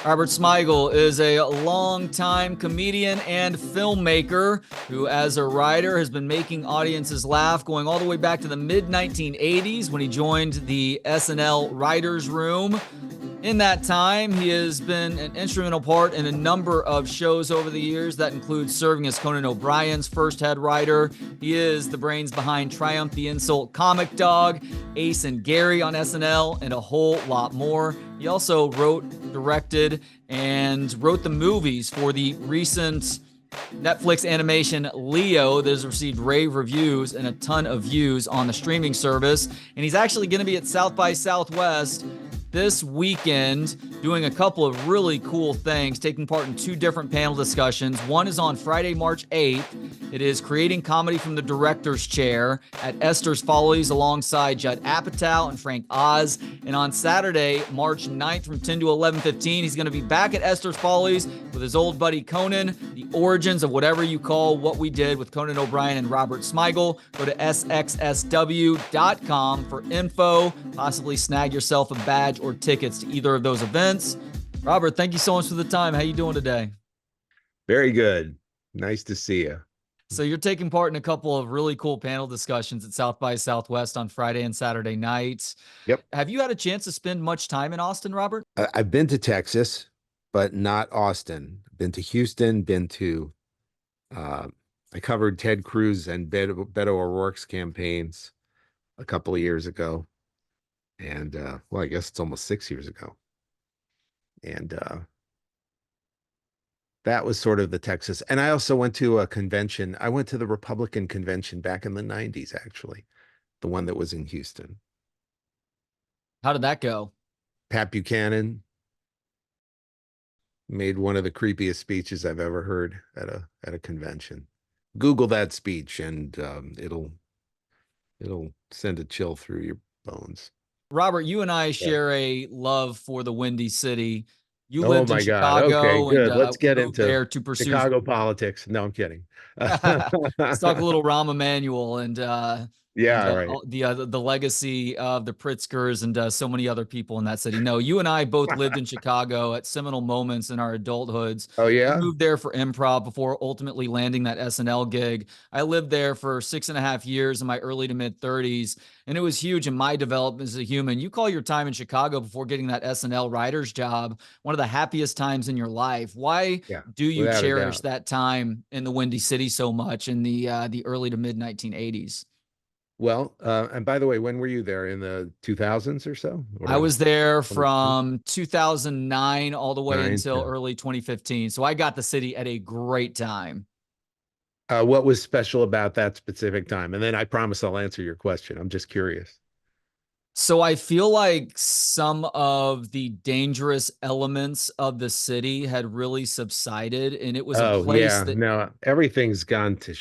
Robert Smigel is a longtime comedian and filmmaker who, as a writer, has been making audiences laugh going all the way back to the mid-1980s when he joined the SNL Writers' Room. In that time, he has been an instrumental part in a number of shows over the years. That includes serving as Conan O'Brien's first head writer. He is the brains behind Triumph the Insult Comic Dog, Ace and Gary on SNL, and a whole lot more. He also wrote, directed, and wrote the movies for the recent Netflix animation Leo that has received rave reviews and a ton of views on the streaming service. And he's actually going to be at South by Southwest this weekend doing a couple of really cool things, taking part in two different panel discussions. One is on Friday, March 8th. It is creating comedy from the director's chair at Esther's Follies alongside Judd Apatow and Frank Oz. And on Saturday, March 9th from 10 to 11:15, he's going to be back at Esther's Follies with his old buddy Conan, the origins of whatever you call what we did with Conan O'Brien and Robert Smigel. Go to SXSW.com for info, possibly snag yourself a badge or tickets to either of those events. Robert, thank you so much for the time. How you doing today? Very good. Nice to see you. So you're taking part in a couple of really cool panel discussions at South by Southwest on Friday and Saturday nights. Yep. Have you had a chance to spend much time in Austin, Robert? I've been to Texas, but not Austin. Been to Houston, I covered Ted Cruz and Beto O'Rourke's campaigns a couple of years ago. And, well, I guess it's almost 6 years ago. And that was sort of the Texas. And I also went to a convention. I went to the Republican convention back in the 90s, actually, the one that was in Houston. How did that go? Pat Buchanan made one of the creepiest speeches I've ever heard at a convention. Google that speech, and it'll send a chill through your bones. Robert, you and I share a love for the Windy City. You Oh lived my in God. Chicago. Okay, good. And, let's get moved into there to pursue Chicago politics. No, I'm kidding. Let's talk a little Rahm Emanuel and Yeah, right. the legacy of the Pritzkers and so many other people in that city. No, you and I both lived in Chicago at seminal moments in our adulthoods. Oh You yeah. moved there for improv before ultimately landing that SNL gig. I lived there for 6.5 years in my early to mid 30s, and it was huge in my development as a human. You call your time in Chicago before getting that SNL writer's job one of the happiest times in your life. Why Yeah, do you without a cherish doubt. that time in the Windy City so much in the early to mid 1980s? Well, and by the way, when were you there? In the 2000s or so? I Or was there 2010? from 2009 all the way Nine, until 10. early 2015. So I got the city at a great time. What was special about that specific time? And then I promise I'll answer your question. I'm just curious. So I feel like some of the dangerous elements of the city had really subsided, and it was a Oh place yeah, that, no, everything's gone to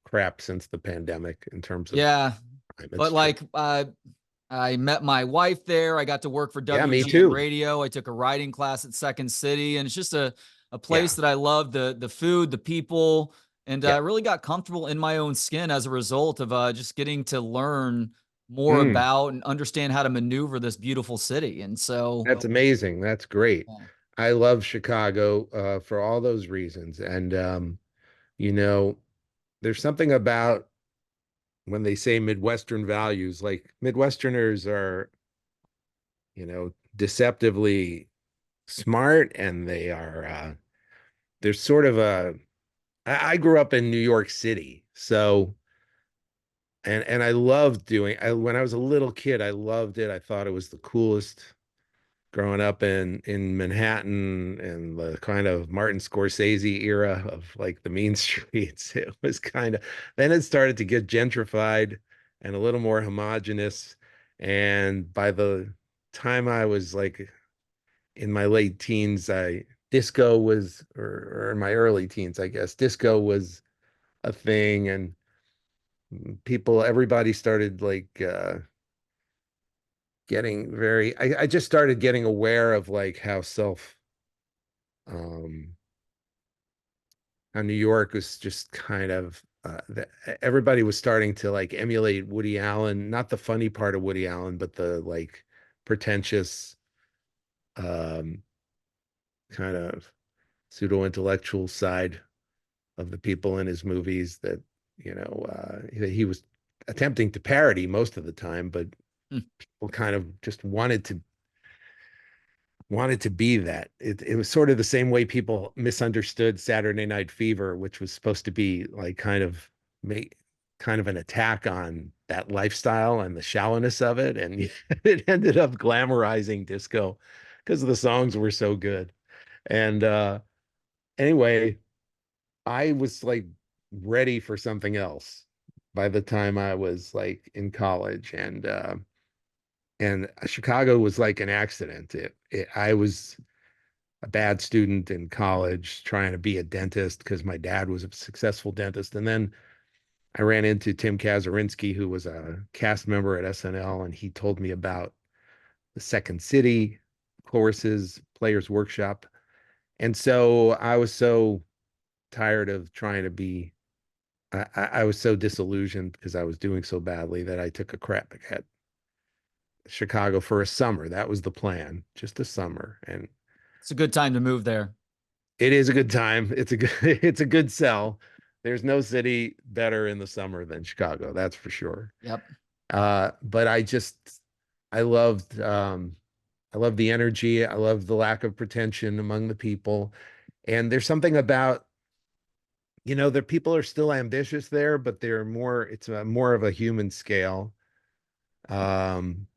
crap since the pandemic in terms of yeah, crime. but It's true. like I met my wife there. I got to work for Yeah, me WGN too. Radio. I took a writing class at Second City, and it's just a Yeah, place that I love the food, the people, and I yeah. really got comfortable in my own skin as a result of just getting to learn more Mm, about and understand how to maneuver this beautiful city. And so, that's amazing. That's great. yeah. I love Chicago for all those reasons. And you know, there's something about when they say Midwestern values, like Midwesterners are, deceptively smart, and there's sort of I grew up in New York City, so and I loved when I was a little kid, I loved it. I thought it was the coolest growing up in Manhattan and the kind of Martin Scorsese era of like the mean streets. It was kind of, then it started to get gentrified and a little more homogenous. And by the time I was like in my late teens, disco was, or in my early teens, I guess, disco was a thing. And everybody started like getting I just started getting aware of like um how New York was just kind of everybody was starting to like emulate Woody Allen, not the funny part of Woody Allen, but the like pretentious um, kind of pseudo intellectual side of the people in his movies that, he was attempting to parody most of the time, but Hmm. people kind of just wanted to be that. It was sort of the same way people misunderstood Saturday Night Fever, which was supposed to be like make kind of an attack on that lifestyle and the shallowness of it, and it ended up glamorizing disco because the songs were so good. And anyway, I was like ready for something else by the time I was like in college, and Chicago was like an accident. I was a bad student in college trying to be a dentist because my dad was a successful dentist. And then I ran into Tim Kazurinsky, who was a cast member at SNL, and he told me about the Second City courses, Players Workshop. And so I was so tired of trying to be, I was so disillusioned because I was doing so badly that I took a crack at Chicago for a summer. That was the plan, just a summer. And It's a good time to move there. it is a good time. It's a good it's a good sell. There's no city better in the summer than Chicago, that's for sure. Yep. But I loved I love the energy. I love the lack of pretension among the people. And there's something about, the people are still ambitious there, but it's more of a human scale. Um,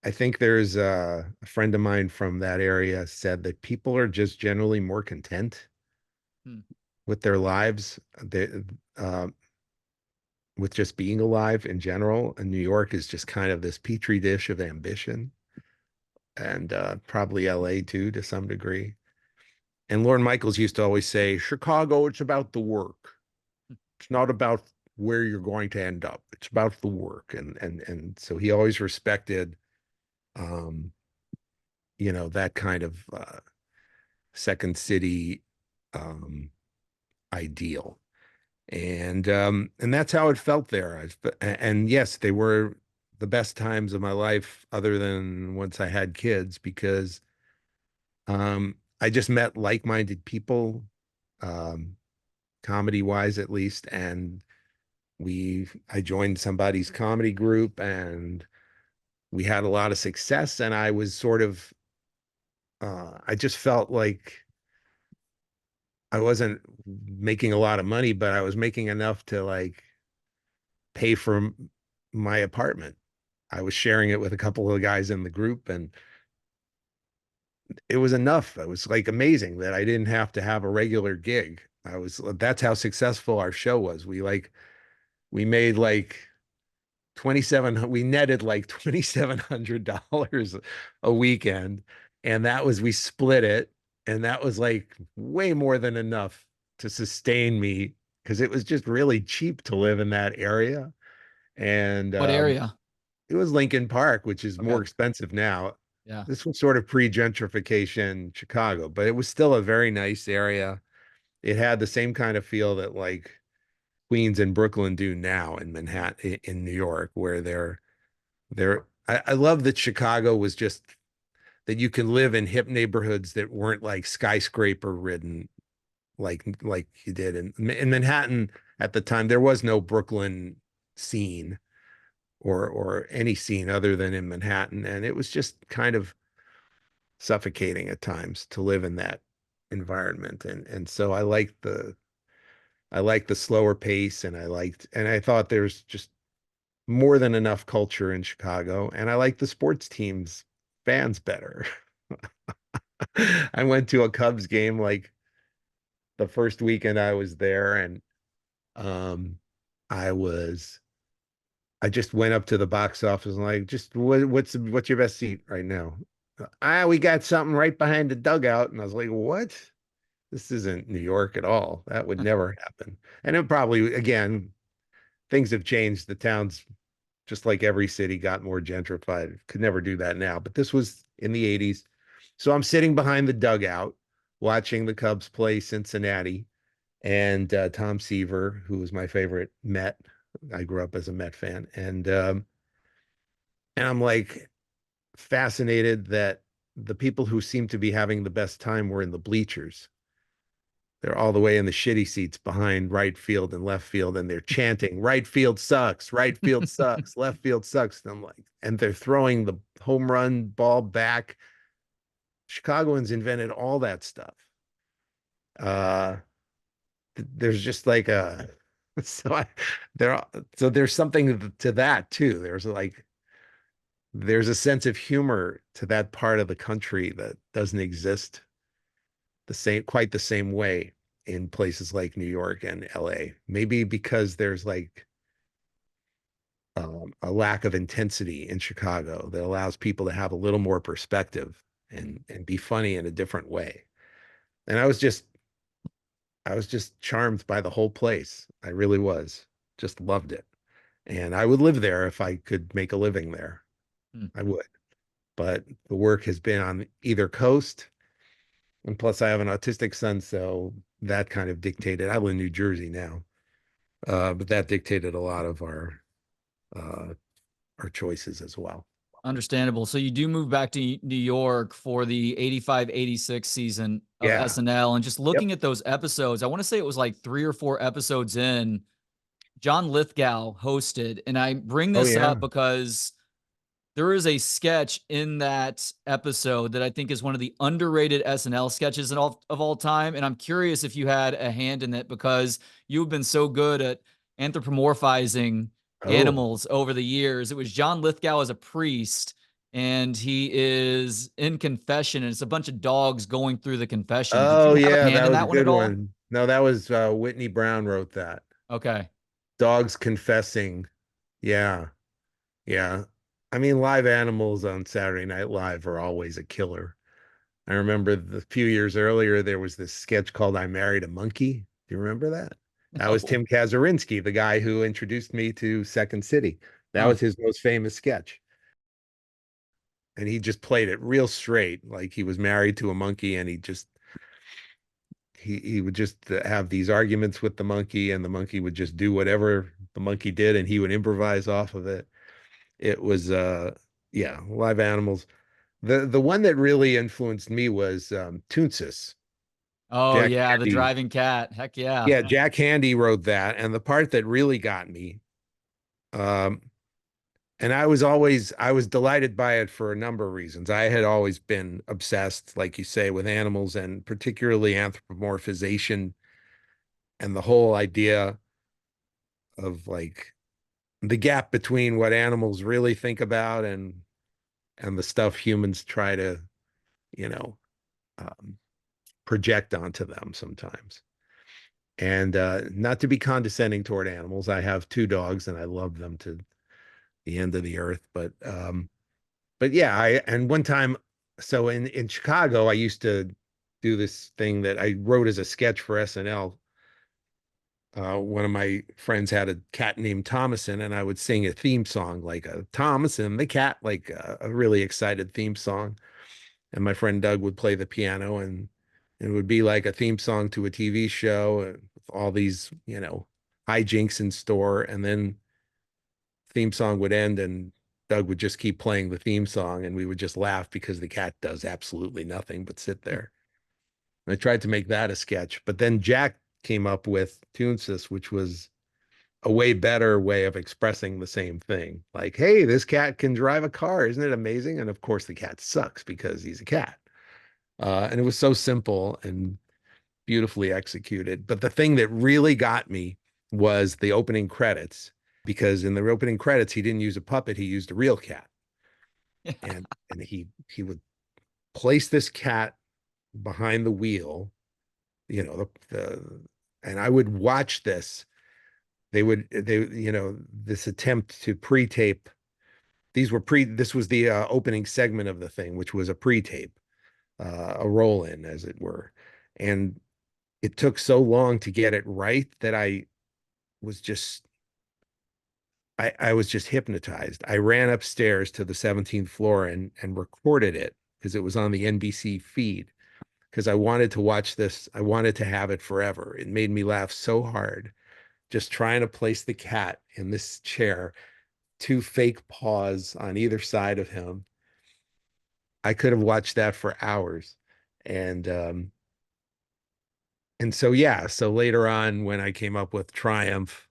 I think there's a friend of mine from that area said that people are just generally more content Hmm. with their lives, uh, with just being alive in general. And New York is just kind of this petri dish of ambition, and probably LA too, to some degree. And Lorne Michaels used to always say, Chicago, it's about the work. It's not about where you're going to end up. It's about the work. And so he always respected, um, that kind of second city um, ideal. And that's how it felt there. And yes, they were the best times of my life, other than once I had kids, because I just met like-minded people, um, comedy wise at least, and I joined somebody's comedy group, and we had a lot of success. And I was sort of I just felt like I wasn't making a lot of money, but I was making enough to like pay for my apartment. I was sharing it with a couple of guys in the group, and it was enough. It was like amazing that I didn't have to have a regular gig. That's how successful our show was. We made like we netted like $2,700 a weekend. And we split it. And that was like way more than enough to sustain me, because it was just really cheap to live in that area. And What area? it was Lincoln Park, which is Okay. more expensive now. Yeah. This was sort of pre-gentrification Chicago, but it was still a very nice area. It had the same kind of feel that like Queens and Brooklyn do now in Manhattan, in New York, where I love that Chicago was just that you can live in hip neighborhoods that weren't like skyscraper ridden like you did in Manhattan at the time. There was no Brooklyn scene, or any scene other than in Manhattan. And it was just kind of suffocating at times to live in that environment. And so I liked the slower pace, and I thought there's just more than enough culture in Chicago. And I like the sports teams fans better. I went to a Cubs game like the first weekend I was there, and um I was I just went up to the box office and like, just what's your best seat right now? We got something right behind the dugout. And I was like, what? This isn't New York at all. That would never happen. And it probably, again, things have changed. The town's, just like every city, got more gentrified. Could never do that now. But this was in the 80s. So I'm sitting behind the dugout watching the Cubs play Cincinnati, and Tom Seaver, who was my favorite Met. I grew up as a Met fan. And I'm like fascinated that the people who seemed to be having the best time were in the bleachers. They're all the way in the shitty seats behind right field and left field, and they're chanting, right field sucks, left field sucks. And I'm like, and they're throwing the home run ball back. Chicagoans invented all that stuff. Uh, there's just like a so I there so there's something to that too. There's a sense of humor to that part of the country that doesn't exist quite the same way in places like New York and LA. Maybe because there's like a lack of intensity in Chicago that allows people to have a little more perspective and be funny in a different way. And I was just charmed by the whole place. I really was. Just loved it. And I would live there if I could make a living there. Hmm. I would. But the work has been on either coast. And plus I have an autistic son, so that kind of dictated. I live in New Jersey now. But that dictated a lot of uh our choices as well. Understandable. So you do move back to New York for the 85-86 season of Yeah. SNL. And just Yep. looking at those episodes, I want to say it was like 3 or 4 episodes in, John Lithgow hosted. And I bring Oh this yeah. up because there is a sketch in that episode that I think is one of the underrated SNL sketches of all time. And I'm curious if you had a hand in it because you've been so good at anthropomorphizing Oh. animals over the years. It was John Lithgow as a priest, and he is in confession, and it's a bunch of dogs going through the confession. Did Oh you have a yeah, hand that in was a that one at good all? one. No, that was Whitney Brown wrote that. Okay. Dogs confessing. Yeah. Yeah. I mean, live animals on Saturday Night Live are always a killer. I remember the few years earlier, there was this sketch called I Married a Monkey. Do you remember that? That was No. Tim Kazurinsky, the guy who introduced me to Second City. That Huh. was his most famous sketch. And he just played it real straight, like he was married to a monkey, and he would just have these arguments with the monkey, and the monkey would just do whatever the monkey did, and he would improvise off of it. It was yeah, live animals. The one that really influenced me was Toonsis. Oh Jack yeah, the Handy. driving cat. Heck yeah. Yeah, Jack Handy wrote that. And the part that really got me, um, and I was delighted by it for a number of reasons. I had always been obsessed, like you say, with animals and particularly anthropomorphization and the whole idea of like the gap between what animals really think about and the stuff humans try to, you know, um, project onto them sometimes. And not to be condescending toward animals, I have two dogs and I love them to the end of the earth. But yeah, I and one time, so in Chicago, I used to do this thing that I wrote as a sketch for SNL. One of my friends had a cat named Thomason, and I would sing a theme song like a Thomason the cat, like a really excited theme song. And my friend Doug would play the piano, and it would be like a theme song to a TV show with all these, hijinks in store. And then theme song would end, and Doug would just keep playing the theme song, and we would just laugh because the cat does absolutely nothing but sit there. And I tried to make that a sketch, but then Jack came up with Toonsis, which was a way better way of expressing the same thing. Like, hey, this cat can drive a car. Isn't it amazing? And of course, the cat sucks because he's a cat. And it was so simple and beautifully executed. But the thing that really got me was the opening credits, because in the opening credits, he didn't use a puppet, he used a real cat. And he would place this cat behind the wheel, and I would watch this. This attempt to pre-tape. This was the opening segment of the thing, which was a pre-tape, a roll-in, as it were. And it took so long to get it right that was just I was just hypnotized. I ran upstairs to the 17th floor and recorded it because it was on the NBC feed, because I wanted to watch this. I wanted to have it forever. It made me laugh so hard just trying to place the cat in this chair, two fake paws on either side of him. I could have watched that for hours. And so yeah, so later on when I came up with Triumph,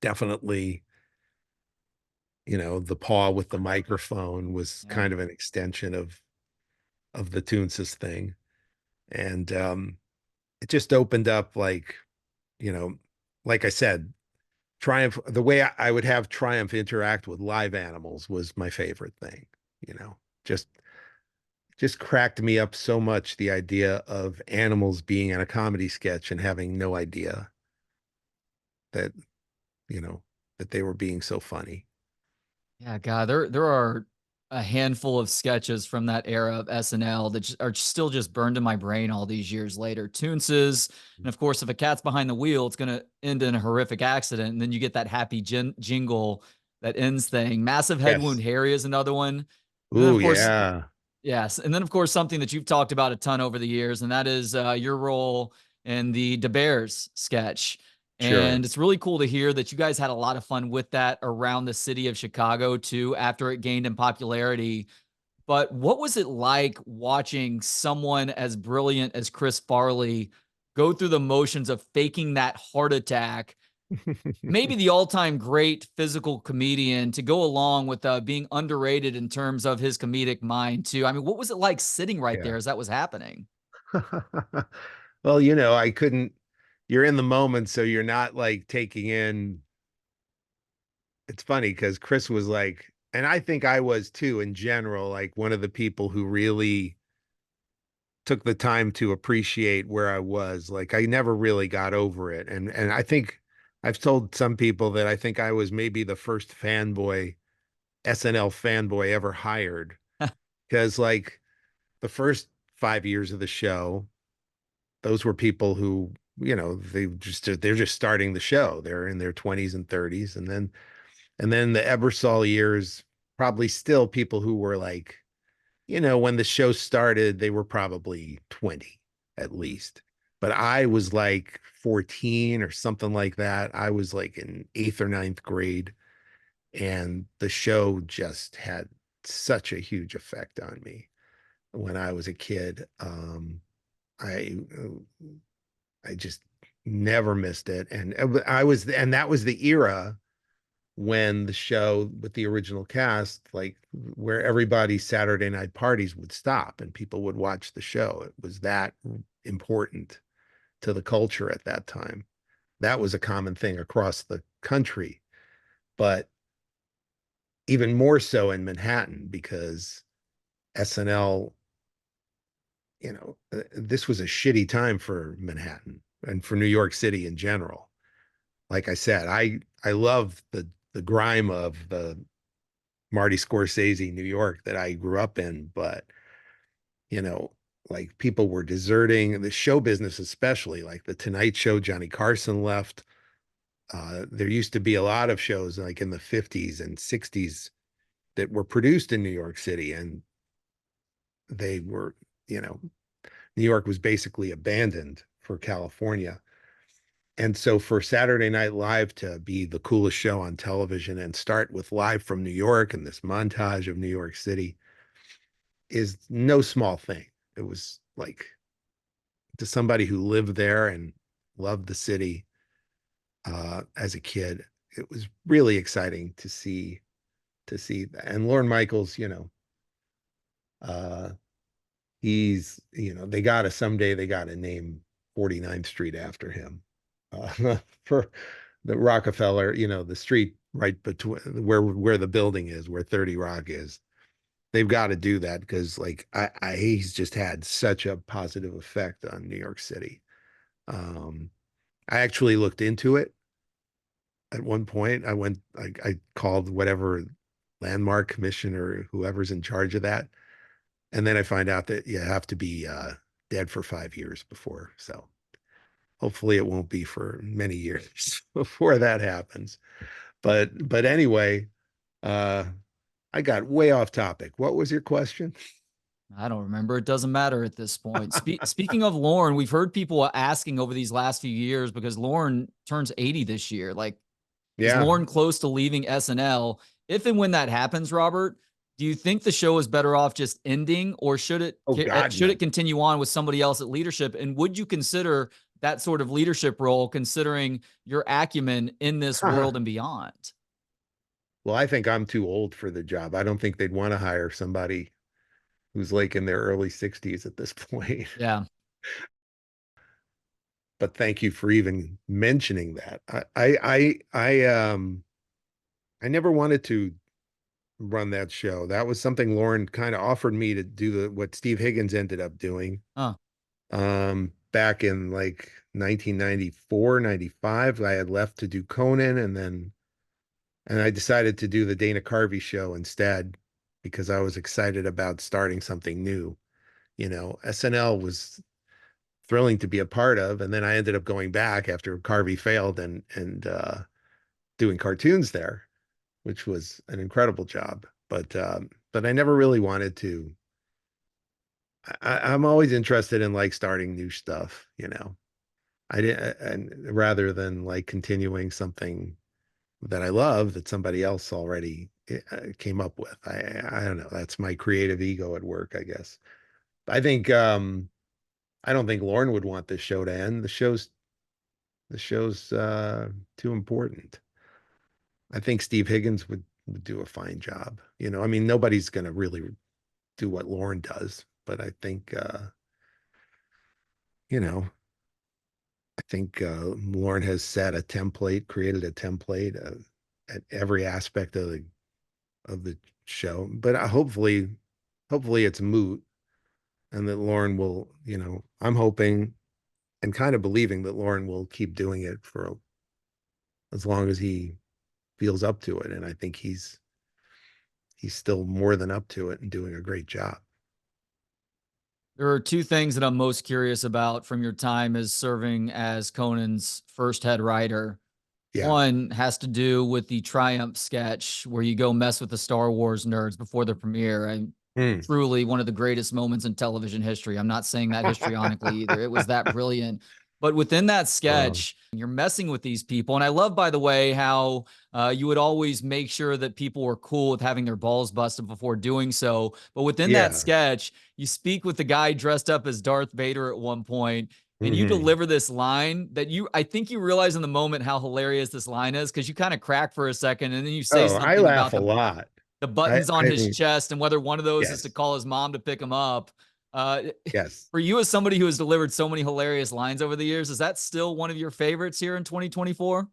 definitely, the paw with the microphone was Yeah. kind of an extension of the Toonses thing. And it just opened up, like, you know, like I said, Triumph, the way I would have Triumph interact with live animals was my favorite thing, you know. Just just cracked me up so much, the idea of animals being in a comedy sketch and having no idea that, you know, that they were being so funny. Yeah, God, there are a handful of sketches from that era of SNL that are still just burned in my brain all these years later. Toonses, and of course, if a cat's behind the wheel, it's going to end in a horrific accident, and then you get that happy jingle that ends thing. Massive Head Wound Yes. Harry is another one, and then Oh of course, yeah. yes, and then of course something that you've talked about a ton over the years, and that is your role in the Bears sketch. Sure. And it's really cool to hear that you guys had a lot of fun with that around the city of Chicago too, after it gained in popularity. But what was it like watching someone as brilliant as Chris Farley go through the motions of faking that heart attack, maybe the all-time great physical comedian, to go along with being underrated in terms of his comedic mind too? I mean, what was it like sitting right Yeah. there as that was happening? Well, I couldn't, you're in the moment, so you're not like taking in. It's funny because Chris was like, and I think I was too in general, like one of the people who really took the time to appreciate where I was. Like I never really got over it. And I think I've told some people that I think I was maybe the first fanboy, SNL fanboy ever hired. Because like the first 5 years of the show, those were people who, they're just starting the show. They're in their 20s and 30s. And then the Ebersol years, probably still people who were like, when the show started, they were probably 20 at least. But I was like 14 or something like that. I was like in eighth or ninth grade, and the show just had such a huge effect on me when I was a kid. I I just never missed it, and that was the era when the show with the original cast, like where everybody's Saturday night parties would stop and people would watch the show. It was that important to the culture at that time. That was a common thing across the country, but even more so in Manhattan because SNL, this was a shitty time for Manhattan and for New York City in general. Like I said, I love the grime of the Marty Scorsese, New York, that I grew up in, but you know, like people were deserting the show business, especially like the Tonight Show. Johnny Carson left. There used to be a lot of shows like in the 50s and 60s that were produced in New York City, and they were, you know, New York was basically abandoned for California. And so for Saturday Night Live to be the coolest show on television and start with Live from New York and this montage of New York City is no small thing. It was like, to somebody who lived there and loved the city as a kid, it was really exciting to see that. And Lorne Michaels, uh, they got to name 49th Street after him, for the Rockefeller, the street right between where the building is, where 30 Rock is. They've got to do that because like he's just had such a positive effect on New York City. Um, I actually looked into it at one point. I called whatever landmark commission or whoever's in charge of that. And then I find out that you have to be dead for 5 years before. So hopefully it won't be for many years before that happens. But anyway, uh, I got way off topic. What was your question? I don't remember. It doesn't matter at this point. Speaking of Lorne, we've heard people asking over these last few years because Lorne turns 80 this year. Like, is Yeah. Lorne close to leaving SNL? If and when that happens, Robert, Do you think the show is better off just ending, or Oh God, should no. it continue on with somebody else at leadership? And would you consider that sort of leadership role, considering your acumen in this world and beyond? Well, I think I'm too old for the job. I don't think they'd want to hire somebody who's like in their early 60s at this point. Yeah. But thank you for even mentioning that. I never wanted to run that show. That was something Lorne kind of offered me to do what Steve Higgins ended up doing. Huh. Back in like 1994, 95. I had left to do Conan, and I decided to do the Dana Carvey show instead because I was excited about starting something new. SNL was thrilling to be a part of, and then I ended up going back after Carvey failed and doing cartoons there, which was an incredible job. But I never really wanted to. I'm always interested in like starting new stuff. I didn't, and rather than like continuing something that I love that somebody else already came up with. I don't know. That's my creative ego at work, I guess. I think I don't think Lorne would want this show to end. The show's too important. I think Steve Higgins would do a fine job. I mean, nobody's going to really do what Lorne does, but you know, I think Lorne has set a template, created a template at every aspect of the show. But hopefully it's moot, and that Lorne will, I'm hoping and kind of believing that Lorne will keep doing it for as long as he feels up to it. And I think he's still more than up to it and doing a great job. There are two things that I'm most curious about from your time as serving as Conan's first head writer. Yeah. One has to do with the Triumph sketch where you go mess with the Star Wars nerds before the premiere. And Mm. truly one of the greatest moments in television history. I'm not saying that histrionically either. It was that brilliant. But within that Uh, sketch, you're messing with these people. And I love, by the way, how you would always make sure that people were cool with having their balls busted before doing so. But within that yeah. sketch, you speak with the guy dressed up as Darth Vader at one point, and you Hmm. deliver this line that I think you realize in the moment how hilarious this line is, because you kind of crack for a second and then you say Oh, I something laugh about a the lot. buttons on his I chest and whether one of those is to yes, call his mom to pick him up. Uh, yes. for you, as somebody who has delivered so many hilarious lines over the years, is that still one of your favorites here in 2024?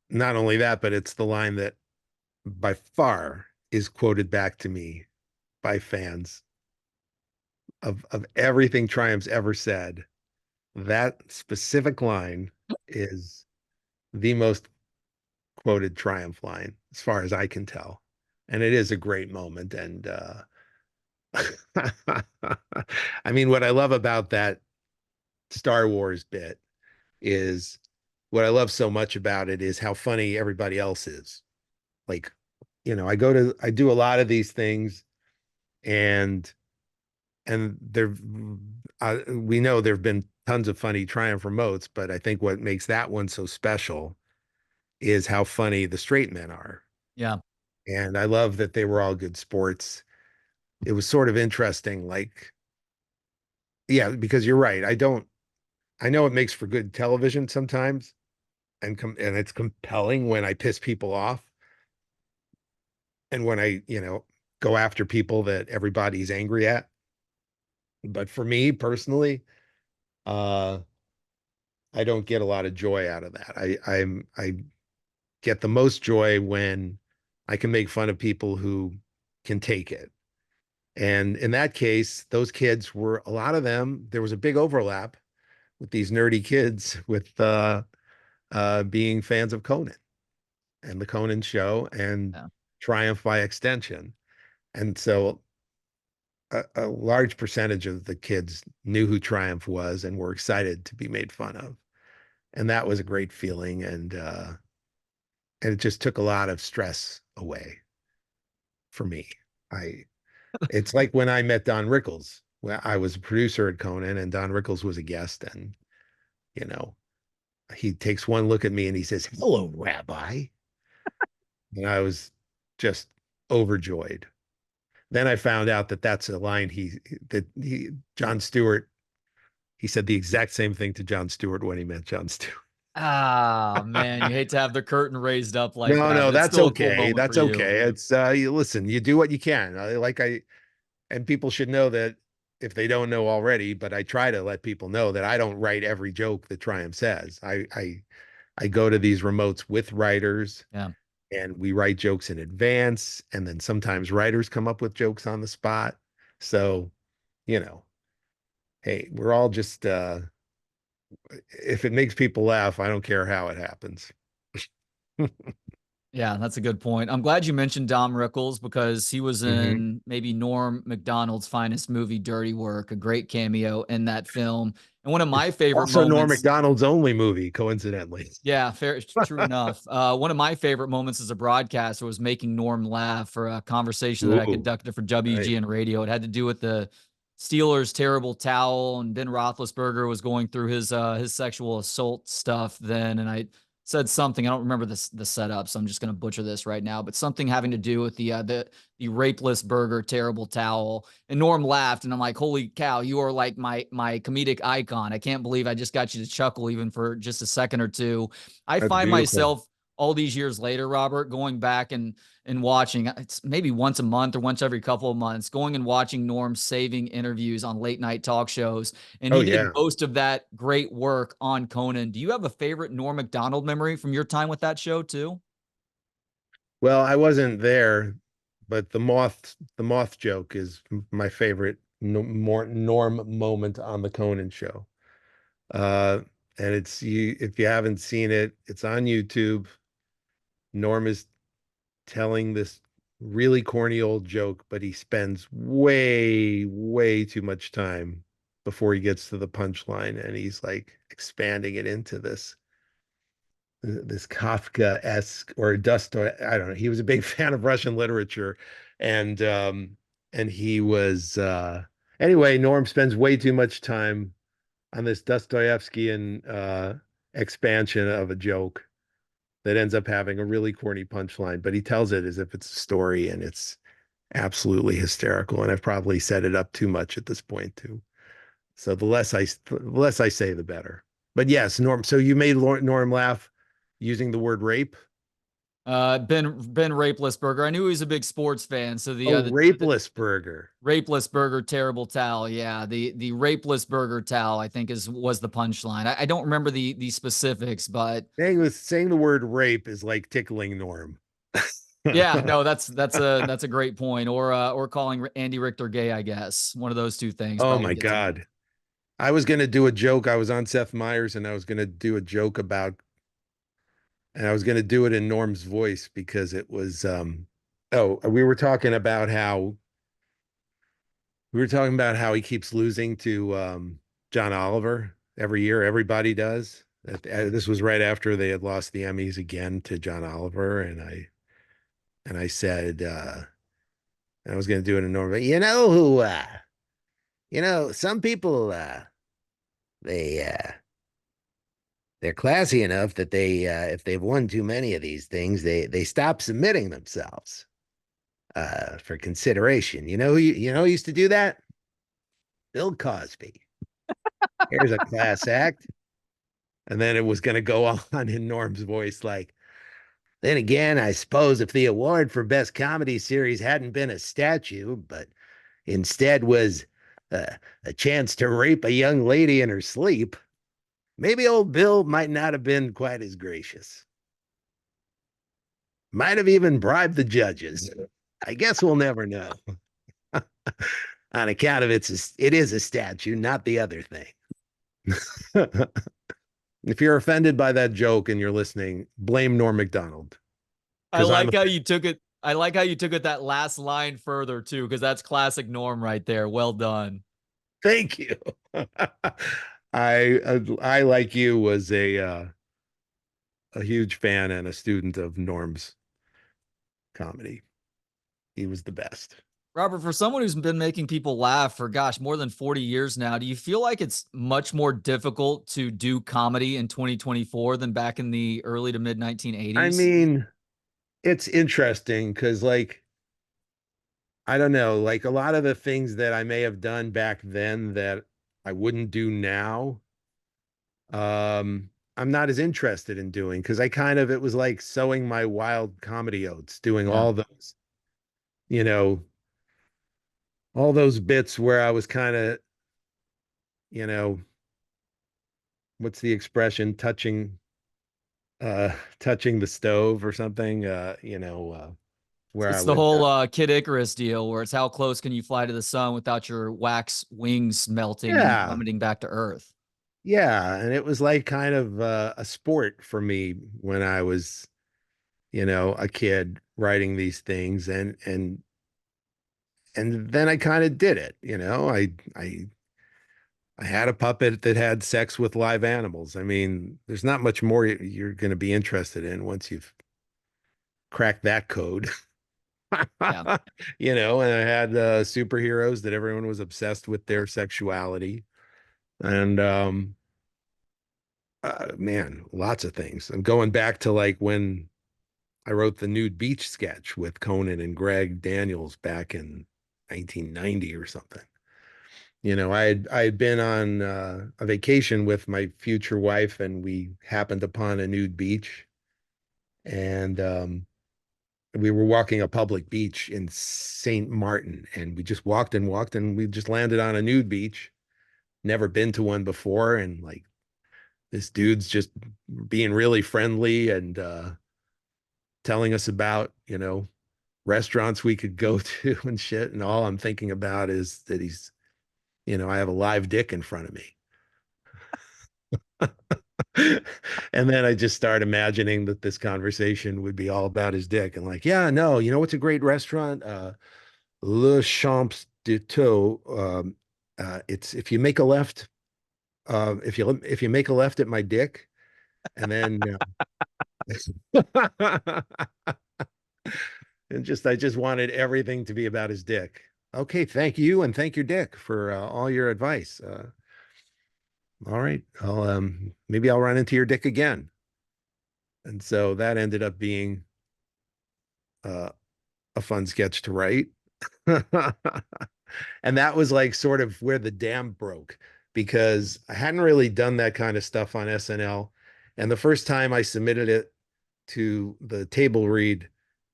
Not only that, but it's the line that by far is quoted back to me by fans of everything Triumph's ever said. That specific line is the most quoted Triumph line, as far as I can tell. And it is a great moment. And I mean, what I love about that Star Wars bit is what I love so much about it is how funny everybody else is. Like, I do a lot of these things, and there we know there have been tons of funny Triumph remotes, but I think what makes that one so special is how funny the straight men are. Yeah. And I love that they were all good sports. It was sort of interesting, like, yeah, because you're right. I know it makes for good television sometimes, and it's compelling when I piss people off and when I, go after people that everybody's angry at. But for me personally, uh, I don't get a lot of joy out of that. I get the most joy when I can make fun of people who can take it. And in that case, those kids were a lot of them. There was a big overlap with these nerdy kids with being fans of Conan and the Conan show and Yeah. Triumph by extension. And so a large percentage of the kids knew who Triumph was and were excited to be made fun of. And that was a great feeling. And it just took a lot of stress away for me. I It's like when I met Don Rickles. Well, I was a producer at Conan and Don Rickles was a guest, and you know, he takes one look at me and he says, "Hello, Rabbi." And I was just overjoyed. Then I found out that that's a line John Stewart, he said the exact same thing to John Stewart when he met John Stewart. Ah, man, you hate to have the curtain raised up like No, that, no, but it's that's still a cool okay. moment for That's you. okay. It's you listen, you do what you can. And people should know that if they don't know already, but I try to let people know that I don't write every joke that Triumph says. I go to these remotes with writers Yeah. and we write jokes in advance, and then sometimes writers come up with jokes on the spot. So, you know, hey, we're all just if it makes people laugh, I don't care how it happens. Yeah, that's a good point. I'm glad you mentioned Dom Rickles because he was Hmm. in maybe Norm Macdonald's finest movie, Dirty Work, a great cameo in that film. And one of my It's favorite also Norm moments, Macdonald's only movie, coincidentally. yeah, fair, true enough. One of my favorite moments as a broadcaster was making Norm laugh for a conversation that I Ooh, conducted for nice. WGN Radio. It had to do with the Steelers' terrible towel, and Ben Roethlisberger was going through his sexual assault stuff then, and I said something. I don't remember the setup, so I'm just going to butcher this right now. But something having to do with the rapeless burger terrible towel. And Norm laughed, and I'm like, "Holy cow, you are like my comedic icon! I can't believe I just got you to chuckle even for just a second or two." I That's find beautiful. myself all these years later, Robert, going back and watching. It's maybe once a month or once every couple of months, going and watching Norm saving interviews on late night talk shows. And Oh he did yeah. most of that great work on Conan. Do you have a favorite Norm Macdonald memory from your time with that show too? Well, I wasn't there, but the moth joke is my favorite more Norm moment on the Conan show. Uh, and it's you if you haven't seen it, it's on YouTube. Norm is telling this really corny old joke, but he spends way, way too much time before he gets to the punchline, and he's like expanding it into this Kafka-esque or Dostoevsky. I don't know. He was a big fan of Russian literature, and he was anyway. Norm spends way too much time on this Dostoevskian expansion of a joke that ends up having a really corny punchline, but he tells it as if it's a story, and it's absolutely hysterical. And I've probably set it up too much at this point too. So the less I say, the better. But yes, Norm. So you made Norm laugh using the word rape. Ben Rapeless Burger. I knew he was a big sports fan, so Oh, the rapeless burger. Rapeless Burger terrible towel. Yeah, the Rapeless Burger towel I think is was the punchline. I don't remember the specifics, but Saying the word rape is like tickling Norm. yeah, no, that's a great point. Or calling Andy Richter gay, I guess. One of those two things Oh probably my gets him. God. I was gonna do a joke. I was on Seth Meyers and I was gonna do a joke about, and I was gonna do it in Norm's voice because it was oh, we were talking about how he keeps losing to John Oliver every year. Everybody does. This was right after they had lost the Emmys again to John Oliver, and I said I was going to do it in Norman. You know who? Some people they they're classy enough that they if they've won too many of these things, they stop submitting themselves for consideration. You know who used to do that? Bill Cosby. Here's a class act. And then it was going to go on in Norm's voice, like, then again, I suppose if the award for best comedy series hadn't been a statue, but instead was a chance to rape a young lady in her sleep, maybe old Bill might not have been quite as gracious. Might have even bribed the judges. I guess we'll never know. On account of it is a statue, not the other thing. If you're offended by that joke and you're listening, blame Norm Macdonald I because I'm like how you took it. I like how you took it that last line further too, because that's classic Norm right there. Well done. thank you. I like you was a huge fan and a student of Norm's comedy. He was the best. Robert, for someone who's been making people laugh for gosh, more than 40 years now, do you feel like it's much more difficult to do comedy in 2024 than back in the early to mid I 1980s? mean, it's interesting because like I don't know, like a lot of the things that I may have done back then that I wouldn't do now, I'm not as interested in doing because I kind of it was like sowing my wild comedy oats, doing Yeah. all those, you know, all those bits where I was kind of, you know, what's the expression, uh touching the stove or something, where I It's the would whole Kid Icarus deal where it's how close can you fly to the sun without your wax wings melting and yeah, plummeting back to Earth. yeah, and it was like kind of a sport for me when I was, a kid writing these things and then I kind of did it, I had a puppet that had sex with live animals. I mean, there's not much more you're going to be interested in once you've cracked that code. Yeah. And I had superheroes that everyone was obsessed with their sexuality. And man, lots of things. I'm going back to like when I wrote the nude beach sketch with Conan and Greg Daniels back in 1990 or something. I had been on a vacation with my future wife, and we happened upon a nude beach, and we were walking a public beach in St. Martin, and we just walked and walked, and we just landed on a nude beach. Never been to one before, and like this dude's just being really friendly and telling us about, restaurants we could go to and shit. And all I'm thinking about is that I have a live dick in front of me. And then I just start imagining that this conversation would be all about his dick and like, yeah, no, what's a great restaurant? Le Champs de Toe. It's if you make a left, if you make a left at my dick, and then and just I just wanted everything to be about his dick. Okay, thank you and thank your dick for all your advice. All right, maybe I'll run into your dick again. And so that ended up being uh, a fun sketch to write. And that was like sort of where the dam broke because I hadn't really done that kind of stuff on SNL. And the first time I submitted it to the table read,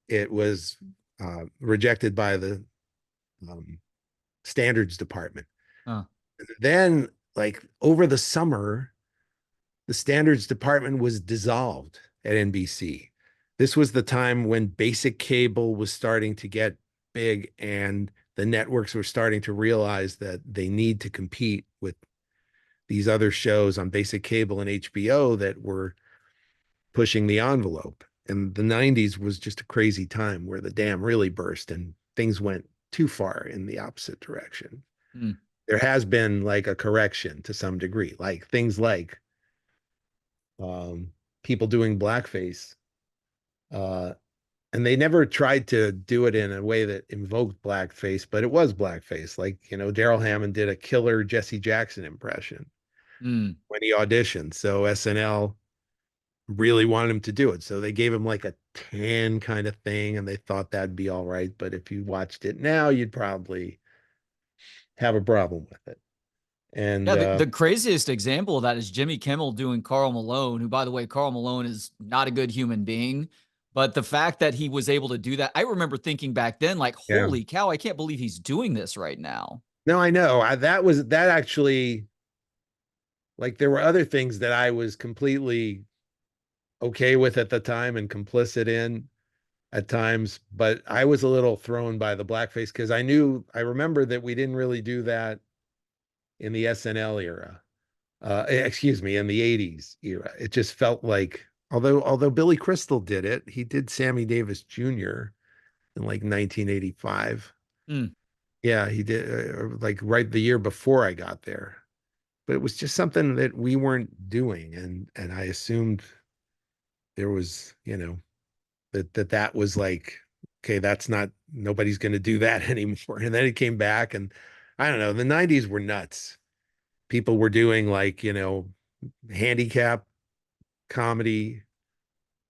it was rejected by the um, standards department. Huh. Then, like over the summer, the standards department was dissolved at NBC. This was the time when basic cable was starting to get big and the networks were starting to realize that they need to compete with these other shows on basic cable and HBO that were pushing the envelope. And the 90s was just a crazy time where the dam really burst and things went too far in the opposite direction. Hmm. There has been like a correction to some degree, like things like um, people doing blackface. Uh, and they never tried to do it in a way that invoked blackface, but it was blackface. Like, Daryl Hammond did a killer Jesse Jackson impression Hmm. when he auditioned. So SNL really wanted him to do it. So they gave him like a tan kind of thing and they thought that'd be all right. But if you watched it now, you'd probably have a problem with it. And Yeah, the craziest example of that is Jimmy Kimmel doing Carl Malone, who, by the way, Carl Malone is not a good human being. But the fact that he was able to do that, I remember thinking back then, like, yeah, holy cow, I can't believe he's doing this right now. no, I know that actually, like there were other things that I was completely okay with at the time and complicit in at times, but I was a little thrown by the blackface because I remember that we didn't really do that in the SNL era. Excuse me, in the 80s era. It just felt like although Billy Crystal did it, he did Sammy Davis Jr. in like 1985. Hmm. Yeah, he did like right the year before I got there. But it was just something that we weren't doing and I assumed there was, that was like okay, that's not nobody's going to do that anymore. And then it came back and I don't know, the 90s were nuts. People were doing like, handicap comedy,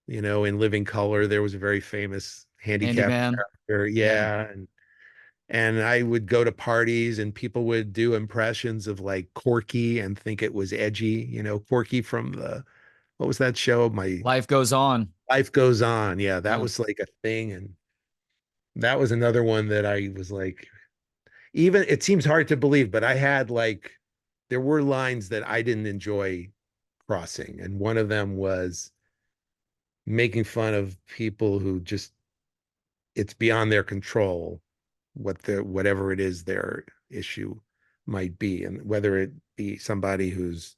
in Living Color. There was a very famous handicap Handyman. character. Yeah. Yeah. And And I would go to parties and people would do impressions of like Corky and think it was edgy, Corky from what was that show? My Life goes on. Life Goes On. Yeah, that Yeah. was like a thing. And that was another one that I was like, even it seems hard to believe, but I had like, there were lines that I didn't enjoy crossing. And one of them was making fun of people who just, it's beyond their control, whatever it is their issue might be. And whether it be somebody who's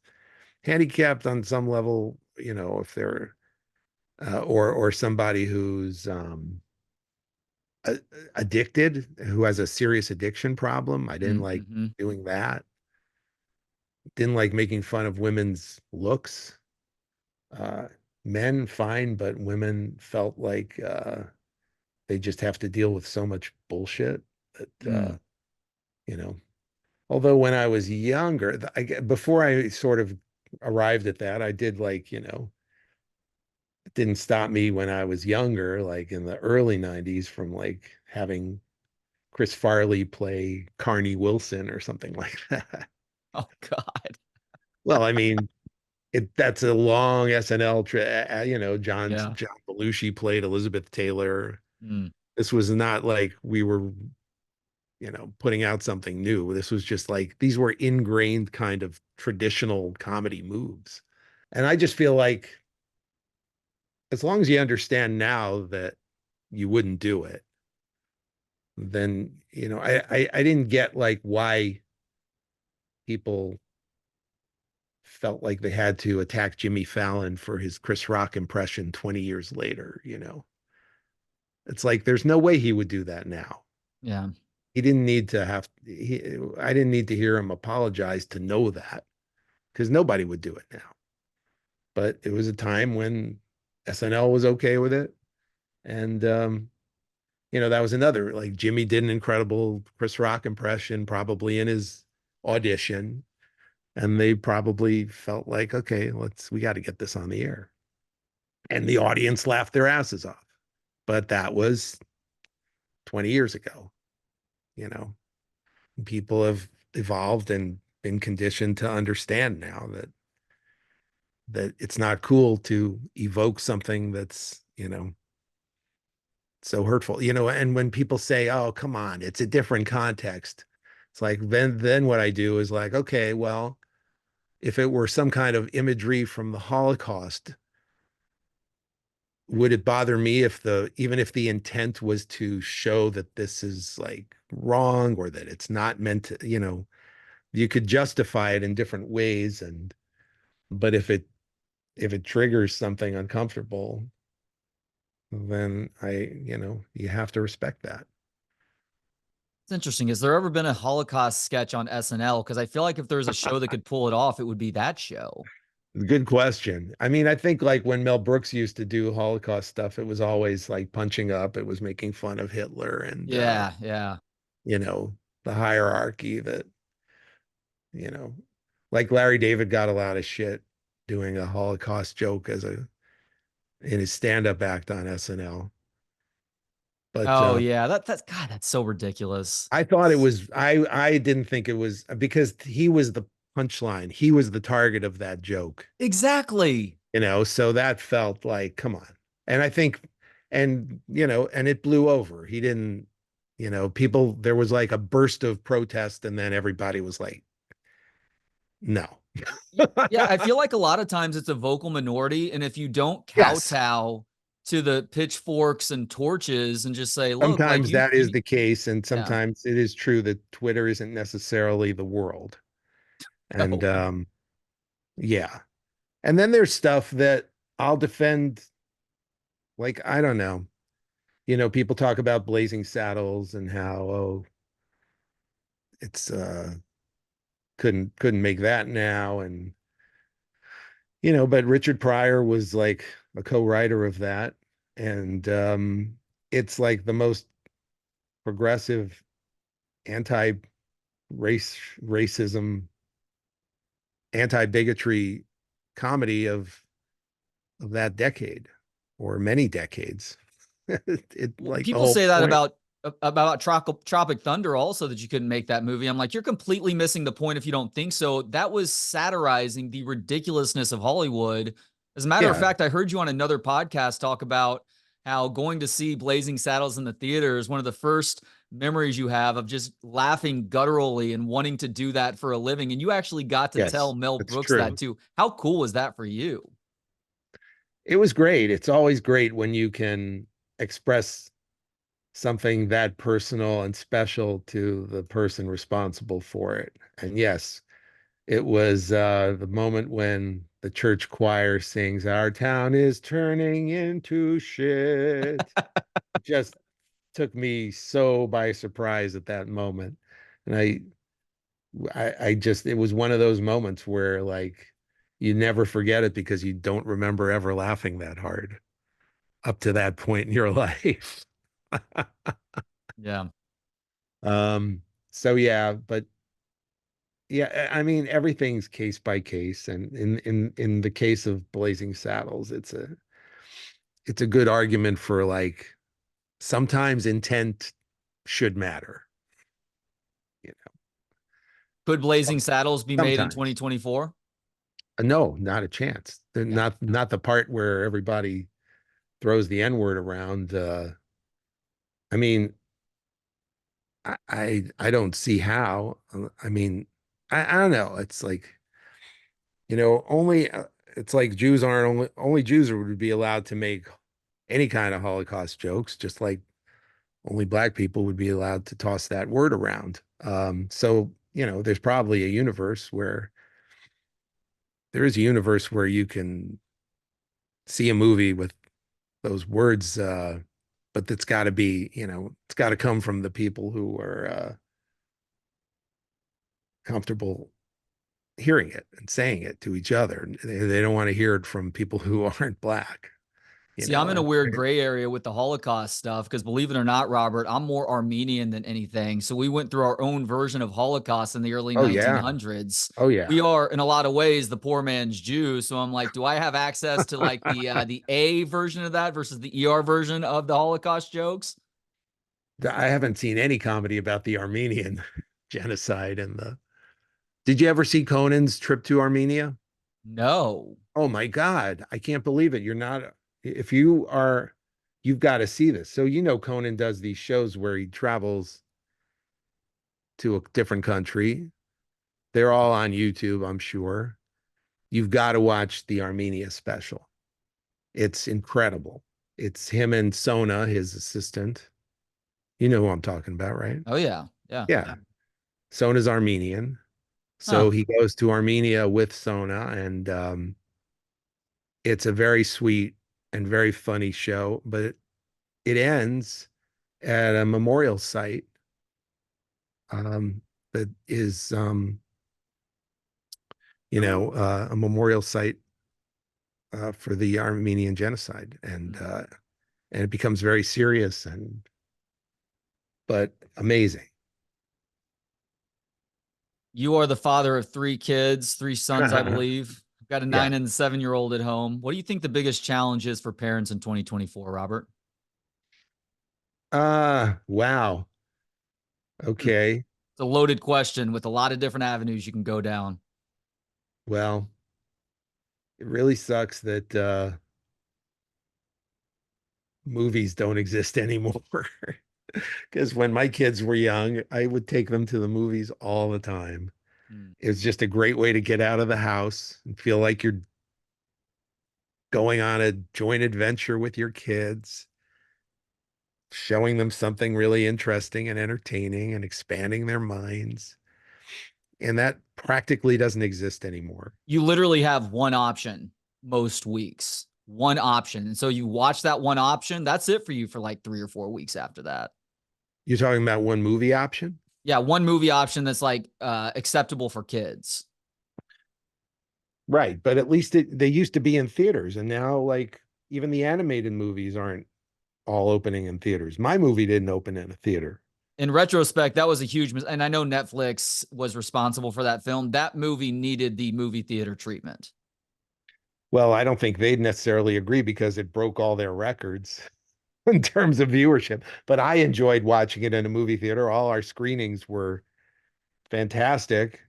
handicapped on some level, if they're, or somebody who's, addicted, who has a serious addiction problem. I didn't like Mm-hmm. doing that. Didn't like making fun of women's looks. Uh, Men, fine, but women felt like they just have to deal with so much bullshit that, Mm. you know, although when I was younger, before I sort of arrived at that, I did like, it didn't stop me when I was younger, like in the early 90s, from like having Chris Farley play Carney Wilson or something like that. Oh God. Well, I mean, that's a long SNL, Yeah. John Belushi played Elizabeth Taylor. Mm. This was not like we were, putting out something new. This was just like these were ingrained kind of traditional comedy moves. And I just feel like as long as you understand now that you wouldn't do it, then, I didn't get like why people felt like they had to attack Jimmy Fallon for his Chris Rock impression 20 years later. It's like there's no way he would do that now. Yeah. He didn't need to I didn't need to hear him apologize to know that, because nobody would do it now. But it was a time when SNL was okay with it. And that was another, like, Jimmy did an incredible Chris Rock impression probably in his audition. And they probably felt like, okay, we got to get this on the air. And the audience laughed their asses off. But that was 20 years ago. You know, People have evolved and been conditioned to understand now that it's not cool to evoke something that's, so hurtful. And when people say, "Oh, come on, it's a different context." It's like then what I do is like, okay, well, if it were some kind of imagery from the Holocaust, would it bother me if even if the intent was to show that this is like wrong, or that it's not meant to, you could justify it in different ways. But if it triggers something uncomfortable, then you have to respect that. It's interesting. Has there ever been a Holocaust sketch on SNL? Because I feel like if there's a show that could pull it off, it would be that show. Good question. I mean, I think like when Mel Brooks used to do Holocaust stuff, it was always like punching up. It was making fun of Hitler and, Yeah, yeah. the hierarchy that, you know, like Larry David got a lot of shit doing a Holocaust joke in his stand-up act on SNL. But Oh yeah. That's God, that's so ridiculous. I thought it was, I didn't think it was, because he was the punchline. He was the target of that joke, Exactly. so that felt like, come on. And I think, and it blew over. He didn't, there was like a burst of protest, and then everybody was like, no. Yeah, I feel like a lot of times it's a vocal minority, and if you don't Yes. kowtow to the pitchforks and torches and just say, "Look, like Sometimes that is you the case, and yeah, sometimes it is true that Twitter isn't necessarily the world. And no, yeah. And then there's stuff that I'll defend, like, I don't know. People talk about Blazing Saddles and how, oh, it's couldn't make that now. And but Richard Pryor was like a co-writer of that. And it's like the most progressive racism, anti-bigotry comedy of that decade, or many decades. It, well, like, the people whole say that point. about about Tropic Thunder also that you couldn't make that movie. I'm like, you're completely missing the point if you don't think so. That was satirizing the ridiculousness of Hollywood. As a matter of Yeah. fact, I heard you on another podcast talk about how going to see Blazing Saddles in the theater is one of the first memories you have of just laughing gutturally and wanting to do that for a living. And you actually got to tell Yes, Mel that's Brooks that true. too. How cool was that for you? It was great. It's always great when you can express something that personal and special to the person responsible for it. And yes, it was the moment when the church choir sings, "Our town is turning into shit." It just took me so by surprise at that moment. And I just, it was one of those moments where like you never forget it because you don't remember ever laughing that hard up to that point in your life. Yeah. Um, so yeah, but yeah, I mean everything's case by case, and in the case of Blazing Saddles, it's a good argument for like sometimes intent should matter, you Could know. Blazing Saddles be made in Sometimes. 2024? No, not a chance. Yeah. Not the part where everybody throws the N-word around. I mean, I don't see how. I mean, I don't know. It's like, only it's like Jews aren't only Jews would be allowed to make any kind of Holocaust jokes, just like only black people would be allowed to toss that word around. So, there's probably a universe where there is a universe where you can see a movie with those words, but it's got to be, it's got to come from the people who are comfortable hearing it and saying it to each other. They don't want to hear it from people who aren't black, See, I'm in a and weird gray area with the Holocaust stuff because believe it or not, Robert, I'm more Armenian than anything. So we went through our own version of Holocaust in the early oh yeah, 1900s. oh We yeah. are in a lot of ways the poor man's Jew. So I'm like, do I have access to like the A version of that versus the ER version of the Holocaust jokes? I haven't seen any comedy about the Armenian genocide and the. Did you ever see Conan's trip to Armenia? No. Oh my God, I can't believe it. You're not, if you are, you've got to see this. So, Conan does these shows where he travels to a different country. They're all on YouTube, I'm sure. You've got to watch the Armenia special. It's incredible. It's him and Sona, his assistant. You know who I'm talking about, right? Oh yeah. Yeah. Yeah. Sona's Armenian. Huh. So he goes to Armenia with Sona, and it's a very sweet and very funny show, but it ends at a memorial site um, that is, a memorial site for the Armenian genocide, and it becomes very serious and but amazing. You are the father of three kids, three sons, I believe. I've got a Yeah. 9 and 7-year-old at home. What do you think the biggest challenge is for parents in 2024, Robert? Wow. Okay. It's a loaded question with a lot of different avenues you can go down. Well, it really sucks that movies don't exist anymore. Because when my kids were young, I would take them to the movies all the time. Hmm. It was just a great way to get out of the house and feel like you're going on a joint adventure with your kids, showing them something really interesting and entertaining and expanding their minds. And that practically doesn't exist anymore. You literally have one option most weeks, one option. And so you watch that one option, that's it for you for like 3 or 4 weeks after that. You're talking about one movie option? Yeah, one movie option that's like acceptable for kids. Right. But at least they used to be in theaters. And now, like, even the animated movies aren't all opening in theaters. My movie didn't open in a theater. In retrospect, that was a huge and I know Netflix was responsible for that film. That movie needed the movie theater treatment. Well, I don't think they'd necessarily agree because it broke all their records. in terms of viewership, but I enjoyed watching it in a movie theater. All our screenings were fantastic.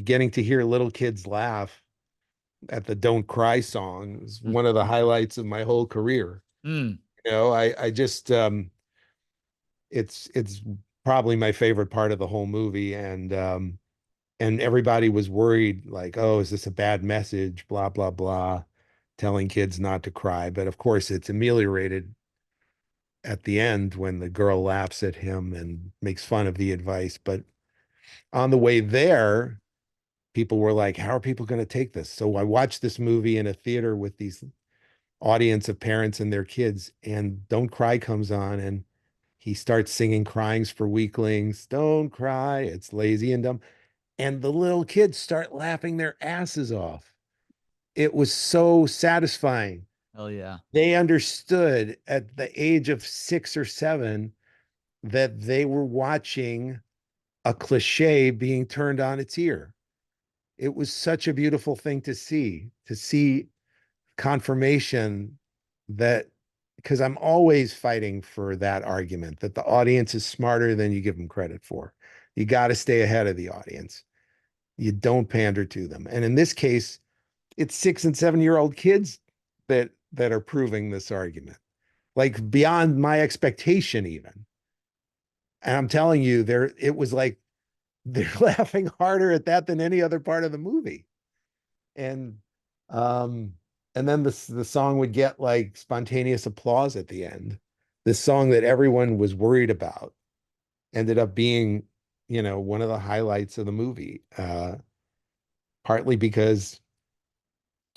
Getting to hear little kids laugh at the Don't Cry song is one of the highlights of my whole career. Mm. I just it's probably my favorite part of the whole movie. And everybody was worried, like, oh, is this a bad message? Blah, blah, blah, telling kids not to cry. But of course, it's ameliorated at the end when the girl laughs at him and makes fun of the advice. But on the way there, people were like, how are people going to take this? So I watched this movie in a theater with these audience of parents and their kids, and Don't Cry comes on, and he starts singing Crying's for Weaklings. Don't cry, it's lazy and dumb. And the little kids start laughing their asses off. It was so satisfying. Hell yeah. They understood at the age of 6 or 7 that they were watching a cliche being turned on its ear. It was such a beautiful thing to see confirmation that, because I'm always fighting for that argument that the audience is smarter than you give them credit for. You got to stay ahead of the audience. You don't pander to them. And in this case, it's 6 and 7 year old kids that are proving this argument, like beyond my expectation, even. And I'm telling you, it was like they're laughing harder at that than any other part of the movie. And um, and then the song would get like spontaneous applause at the end. This song that everyone was worried about ended up being, one of the highlights of the movie. Partly because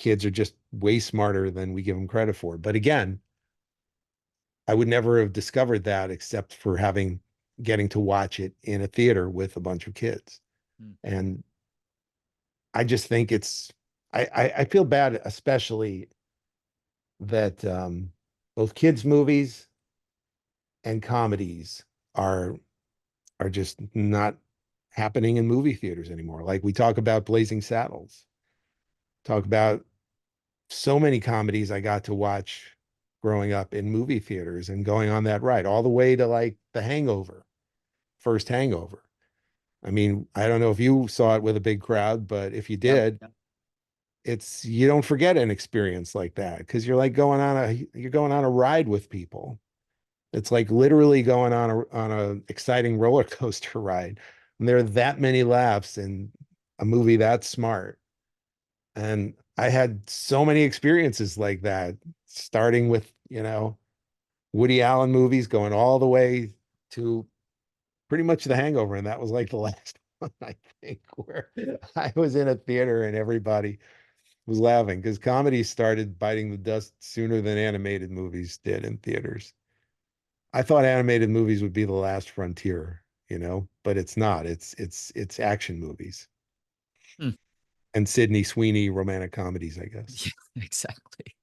kids are just way smarter than we give them credit for. But again, I would never have discovered that except for getting to watch it in a theater with a bunch of kids. Mm. And I just think I feel bad, especially that both kids' movies and comedies are are just not happening in movie theaters anymore. Like we talk about Blazing Saddles, talk about so many comedies I got to watch growing up in movie theaters and going on that ride all the way to like The Hangover, first Hangover. I mean, I don't know if you saw it with a big crowd, but if you Yep. did, you don't forget an experience like that because you're going on a ride with people. It's like literally going on a exciting roller coaster ride. And there are that many laughs in a movie that smart. And I had so many experiences like that, starting with, Woody Allen movies, going all the way to pretty much The Hangover. And that was like the last one, I think, where I was in a theater and everybody was laughing because comedy started biting the dust sooner than animated movies did in theaters. I thought animated movies would be the last frontier, but it's not. It's action movies Hmm. and Sydney Sweeney romantic comedies, I guess. Yeah, exactly.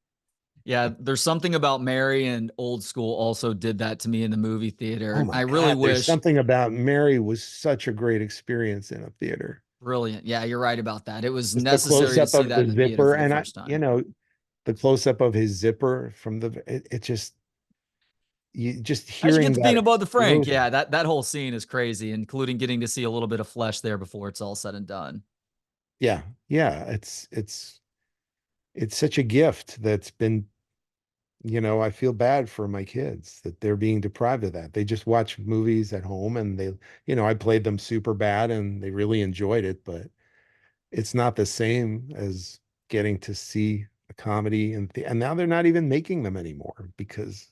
Yeah, there's something about Mary and Old School also did that to me in the movie Oh theater. my I really God, there's wish. something about Mary was such a great experience in a theater. Brilliant. Yeah, you're right about that. It was Just the necessary close to up see of that the in the theater zipper for the and first time. the close up of his zipper from it just you just How'd you hearing get the that peanut butter Frank? explosion. Yeah, that whole scene is crazy, including getting to see a little bit of flesh there before it's all said and done. Yeah. Yeah, it's such a gift that's been, I feel bad for my kids that they're being deprived of that. They just watch movies at home and I played them super bad and they really enjoyed it, but it's not the same as getting to see a comedy and now they're not even making them anymore because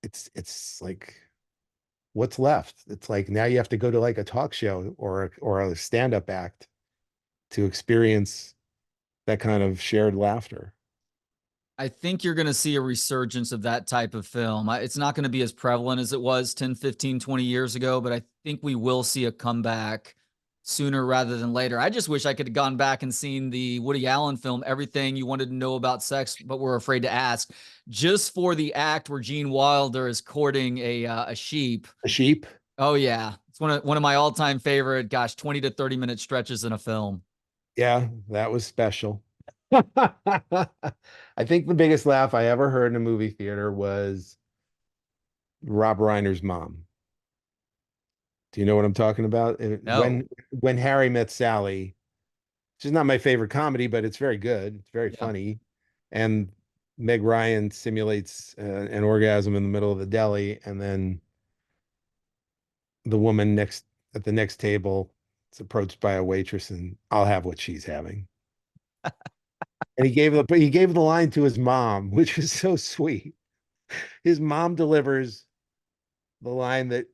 it's like what's left? It's like now you have to go to like a talk show or a stand-up act to experience that kind of shared laughter. I think you're going to see a resurgence of that type of film. It's not going to be as prevalent as it was 10, 15, 20 years ago, but I think we will see a comeback sooner rather than later. I just wish I could have gone back and seen the Woody Allen film, Everything You Wanted to Know About Sex, but were afraid to ask, just for the act where Gene Wilder is courting a sheep. A sheep. Oh, yeah. It's one of my all time favorite, 20 to 30 minute stretches in a film. Yeah, that was special. I think the biggest laugh I ever heard in a movie theater was Rob Reiner's mom. Do you know what I'm talking about? No. When Harry Met Sally, which is not my favorite comedy, but it's very good. It's very Yeah. funny. And Meg Ryan simulates an orgasm in the middle of the deli, and then the woman next at the next table is approached by a waitress, and I'll have what she's having. And he gave the line to his mom, which is so sweet. His mom delivers the line that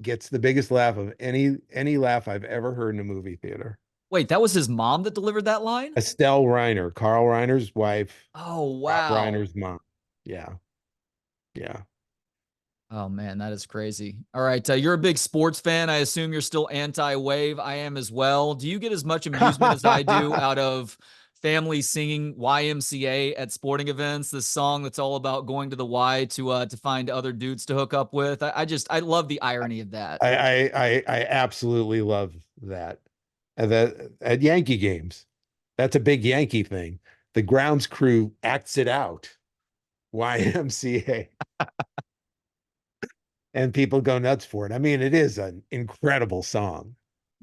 gets the biggest laugh of any laugh I've ever heard in a movie theater. Wait, that was his mom that delivered that line? Estelle Reiner, Carl Reiner's wife, Oh, Rob wow. Reiner's mom. Yeah, yeah. Oh man, that is crazy. All right, you're a big sports fan. I assume you're still anti-wave. I am as well. Do you get as much amusement as I do out of families singing YMCA at sporting events? This song that's all about going to the Y to find other dudes to hook up with. I love the irony of that. I absolutely love that. And that at Yankee games, that's a big Yankee thing. The grounds crew acts it out. YMCA. And people go nuts for it. I mean, it is an incredible song.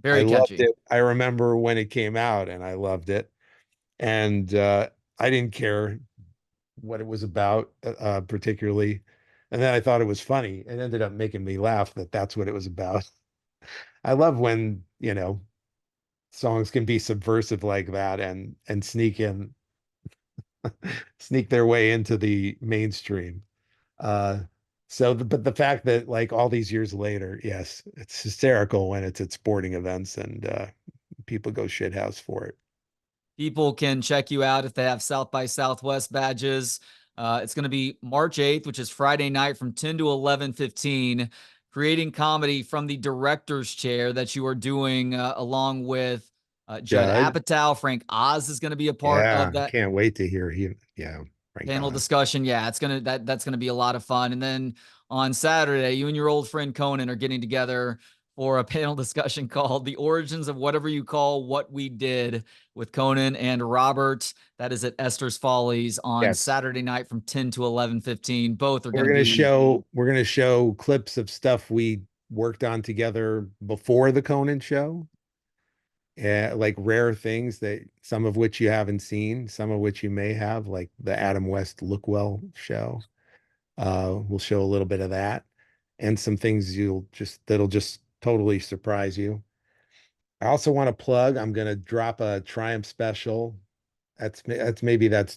I Very loved catchy. it. I remember when it came out and I loved it. And I didn't care what it was about particularly. And then I thought it was funny. It ended up making me laugh that that's what it was about. I love when, songs can be subversive like that and sneak their way into the mainstream. Uh, but the fact that like all these years later, yes, it's hysterical when it's at sporting events and people go shithouse for it. People can check you out if they have South by Southwest badges. It's going to be March 8th, which is Friday night from 10 to 11:15. Creating comedy from the director's chair that you are doing along with Judd Judd, Apatow. Frank Oz is going to be a part of yeah, that can't wait to hear he, yeah, Frank panel Oz. discussion. Yeah, that's gonna be a lot of fun. And then on Saturday, you and your old friend Conan are getting together for a panel discussion called "The Origins of Whatever You Call What We Did" with Conan and Robert. That is at Esther's Follies on Yes. Saturday night from 10 to 11:15. Both are gonna be We're gonna show clips of stuff we worked on together before the Conan show. Like rare things that some of which you haven't seen, some of which you may have, like the Adam West Look Well show. We'll show a little bit of that and some things that'll just totally surprise you. I also want to plug, I'm gonna drop a Triumph special. That's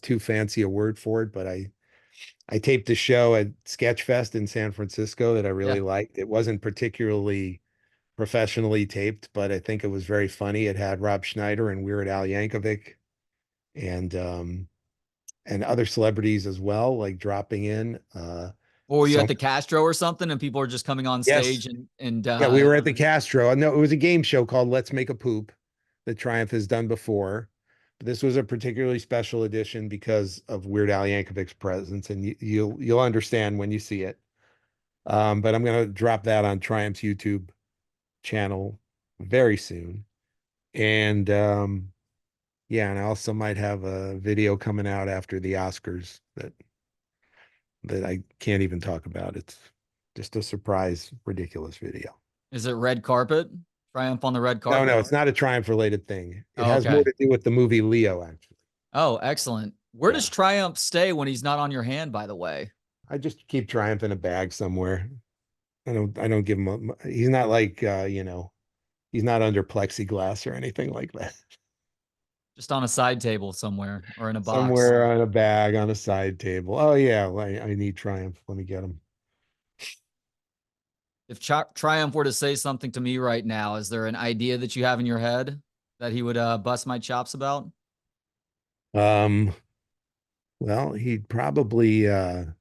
too fancy a word for it, but I taped a show at Sketchfest in San Francisco that I yeah. really liked. It wasn't particularly professionally taped, but I think it was very funny. It had Rob Schneider and Weird Al Yankovic and other celebrities as well, like dropping in. Or were you at So the Castro or something, and people are just coming on yes, stage and yeah, we were at the Castro. No, it was a game show called Let's Make a Poop that Triumph has done before. But this was a particularly special edition because of Weird Al Yankovic's presence, and you'll understand when you see it. But I'm gonna drop that on Triumph's YouTube channel very soon. And yeah, and I also might have a video coming out after the Oscars that I can't even talk about. It's just a surprise, ridiculous video. is it red carpet? Triumph on the red No, no, carpet? it's not a Triumph related thing. It Oh, has more okay. to do with the movie Leo, actually. Oh, excellent. Where does Yeah. Triumph stay when he's not on your hand, by the way? I just keep Triumph in a bag somewhere. I don't give him he's not like he's not under plexiglass or anything like that. Just on a side table somewhere or in a box. Somewhere on a bag on a side table. Oh yeah, I need Triumph. Let me get him. If Triumph were to say something to me right now, is there an idea that you have in your head that he would bust my chops about? Um, well, he'd probably go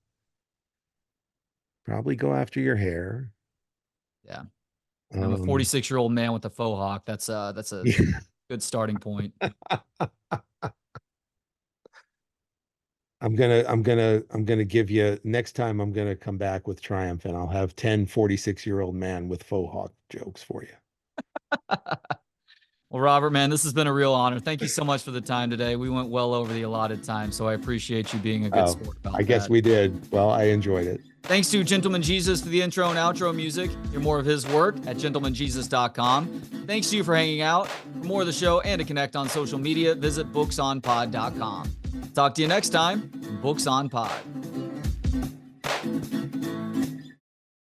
after your hair. Yeah. I'm a Um, 46-year-old man with a faux hawk. That's a yeah. good starting point. I'm gonna give you next time I'm gonna come back with Triumph and I'll have 10 46-year-old man with faux hawk jokes for you. Well, Robert, man, this has been a real honor. Thank you so much for the time today. We went well over the allotted time, so I appreciate you being a good sport about I guess that. we did. Well, I enjoyed it. Thanks to Gentleman Jesus for the intro and outro music. Hear more of his work at gentlemanjesus.com. Thanks to you for hanging out. For more of the show and to connect on social media, visit booksonpod.com. Talk to you next time from Books on Pod.